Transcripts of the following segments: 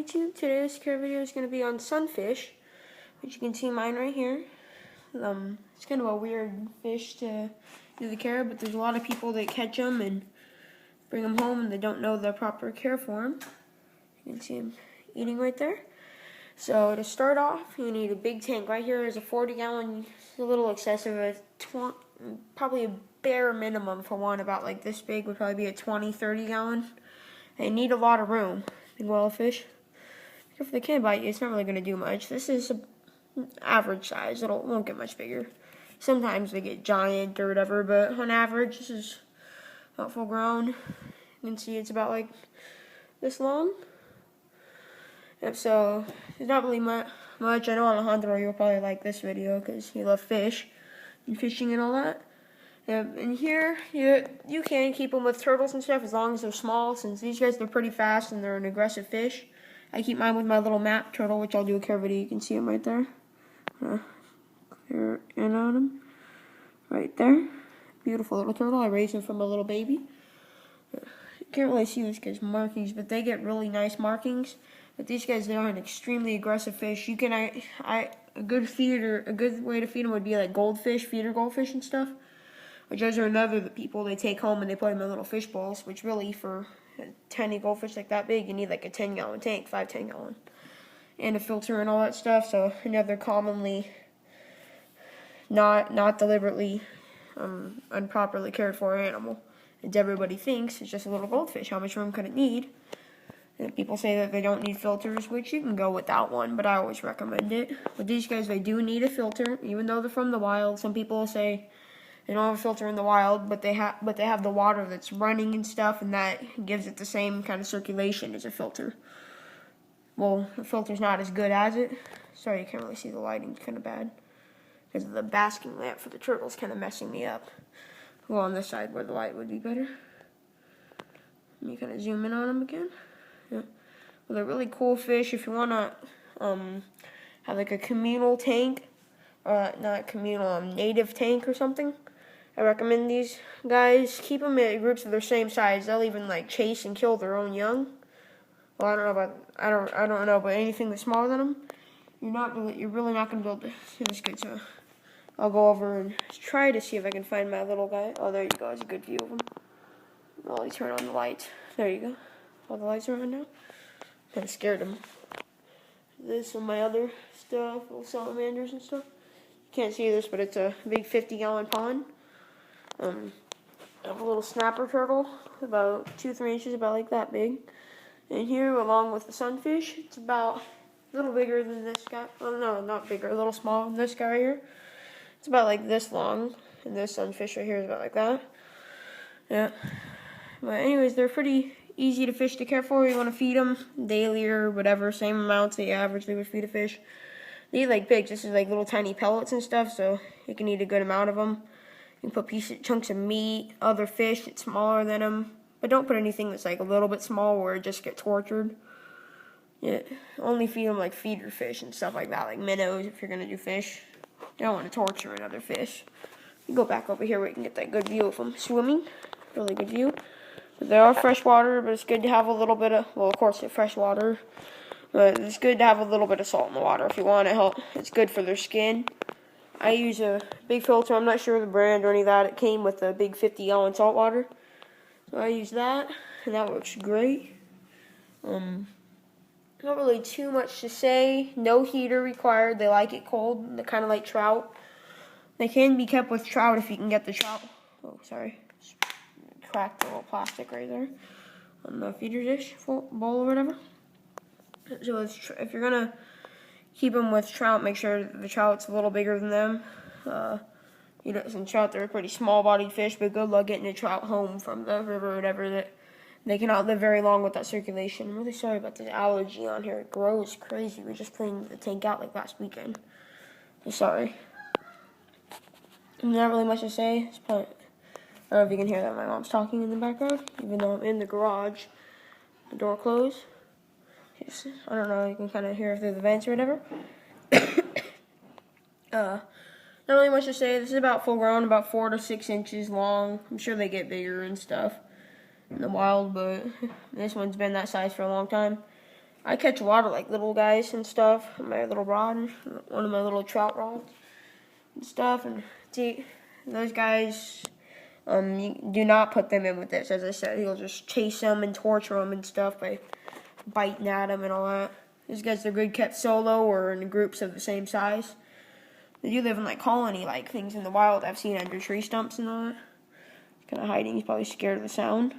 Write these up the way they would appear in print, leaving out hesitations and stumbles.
YouTube. Today's care video is going to be on sunfish, which you can see mine right here. It's kind of a weird fish to do the care, but there's a lot of people that catch them and bring them home and they don't know the proper care for them. You can see him eating right there. So to start off, you need a big tank. Right here is a 40-gallon. It's a little excessive. Probably a bare minimum for one about like this big would probably be a 20-30 gallon. They need a lot of room. Big wildfish. If they can bite you, it's not really going to do much. This is an average size. It won't get much bigger. Sometimes they get giant or whatever, but on average, this is about full grown. You can see it's about like this long. Yep, so there's not really much. I know Alejandro, you'll probably like this video because you love fish and fishing and all that. And here, you can keep them with turtles and stuff as long as they're small, since these guys, they're pretty fast and they're an aggressive fish. I keep mine with my little map turtle, which I'll do a care video. You can see him right there. Clear in on him. Right there. Beautiful little turtle. I raised him from a little baby. You can't really see this guy's markings, but they get really nice markings. But these guys, they are an extremely aggressive fish. You can, a good way to feed them would be like goldfish, feeder goldfish and stuff. Which those are another the people they take home and they put them in little fish bowls. Which really, for a tiny goldfish like that big, you need like a 10-gallon tank, 10-gallon, and a filter and all that stuff. So another commonly not deliberately unproperly cared for animal. And everybody thinks it's just a little goldfish. How much room could it need? And people say that they don't need filters, which you can go without one, but I always recommend it. With these guys, they do need a filter, even though they're from the wild. Some people will say they don't have a filter in the wild, but they have the water that's running and stuff, and that gives it the same kind of circulation as a filter. Well, the filter's not as good as it. Sorry, you can't really see the lighting's kind of bad because the basking lamp for the turtle's kind of messing me up. Well, on this side where the light would be better. Let me kind of zoom in on them again. Yeah. Well, they're really cool fish. If you want to have like a communal tank, not communal, native tank or something, I recommend these guys. Keep them in groups of their same size. They'll even like chase and kill their own young. Well, I don't know, but anything that's smaller than them, you're really not gonna be able to see this good. So I'll go over and try to see if I can find my little guy. Oh, there you go. It's a good view of him. I'll turn on the lights. There you go. All the lights are on now. Kind of scared him. This and my other stuff, little salamanders and stuff. You can't see this, but it's a big 50-gallon pond. I have a little snapper turtle, about 2-3 inches, about like that big. And here, along with the sunfish, it's about a little bigger than this guy. Oh no, not bigger, a little smaller than this guy right here. It's about like this long, and this sunfish right here is about like that. Yeah. But anyways, they're pretty easy to fish to care for. You want to feed them daily or whatever, same amounts they averagely would feed a fish. They eat like pigs. This is like little tiny pellets and stuff, so you can eat a good amount of them. You can put chunks of meat, other fish that's smaller than them, but don't put anything that's like a little bit small where it just gets tortured. Yeah, only feed them like feeder fish and stuff like that, like minnows if you're gonna do fish. You don't want to torture another fish. You go back over here where you can get that good view of them swimming. Really good view. But they are freshwater, but it's good to have a little bit of, well, of course, it's freshwater. But it's good to have a little bit of salt in the water if you want to help. It's good for their skin. I use a big filter. I'm not sure the brand or any of that. It came with a big 50-gallon salt water. So I use that, and that works great. Not really too much to say. No heater required. They like it cold. They're kind of like trout. They can be kept with trout if you can get the trout. Oh, sorry. Just cracked the little plastic right there on the feeder dish bowl or whatever. So if you're going to keep them with trout, make sure the trout's a little bigger than them. Some trout, they're a pretty small-bodied fish, but good luck getting a trout home from the river or whatever. That they cannot live very long with that circulation. I'm really sorry about this allergy on here. It grows crazy. We just cleaned the tank out like last weekend. I'm sorry. Not really much to say. It's probably, I don't know if you can hear that. My mom's talking in the background, even though I'm in the garage. The door closed. I don't know, you can kind of hear it through the vents or whatever. Not really much to say. This is about full grown, about 4 to 6 inches long. I'm sure they get bigger and stuff in the wild, but this one's been that size for a long time. I catch a lot of like little guys and stuff. My little rod, one of my little trout rods and stuff. And see, those guys, you do not put them in with this. As I said, he'll just chase them and torture them and stuff by biting at them and all that. These guys are good kept solo or in groups of the same size. They do live in like colony-like things in the wild. I've seen under tree stumps and all that. He's kind of hiding. He's probably scared of the sound.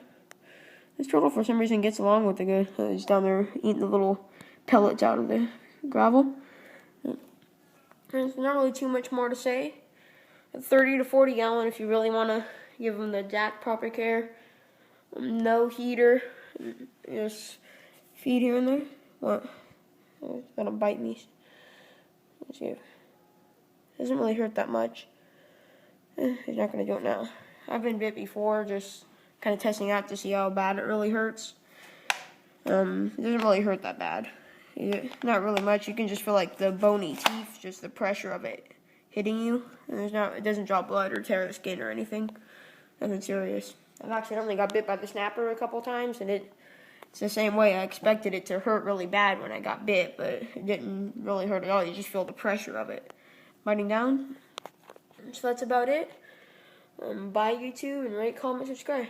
This turtle, for some reason, gets along with the good. He's down there eating the little pellets out of the gravel. There's not really too much more to say. A 30 to 40 gallon if you really want to give them the exact proper care. No heater. Just feed here and there. What? It's gonna bite me. Let's see. It doesn't really hurt that much. He's not gonna do it now. I've been bit before, just kind of testing out to see how bad it really hurts. It doesn't really hurt that bad. Not really much. You can just feel like the bony teeth, just the pressure of it hitting you. And it doesn't draw blood or tear the skin or anything. Nothing serious. I've accidentally got bit by the snapper a couple times, and it's the same way. I expected it to hurt really bad when I got bit, but it didn't really hurt at all. You just feel the pressure of it biting down. So that's about it. Bye, YouTube, and rate, comment, subscribe.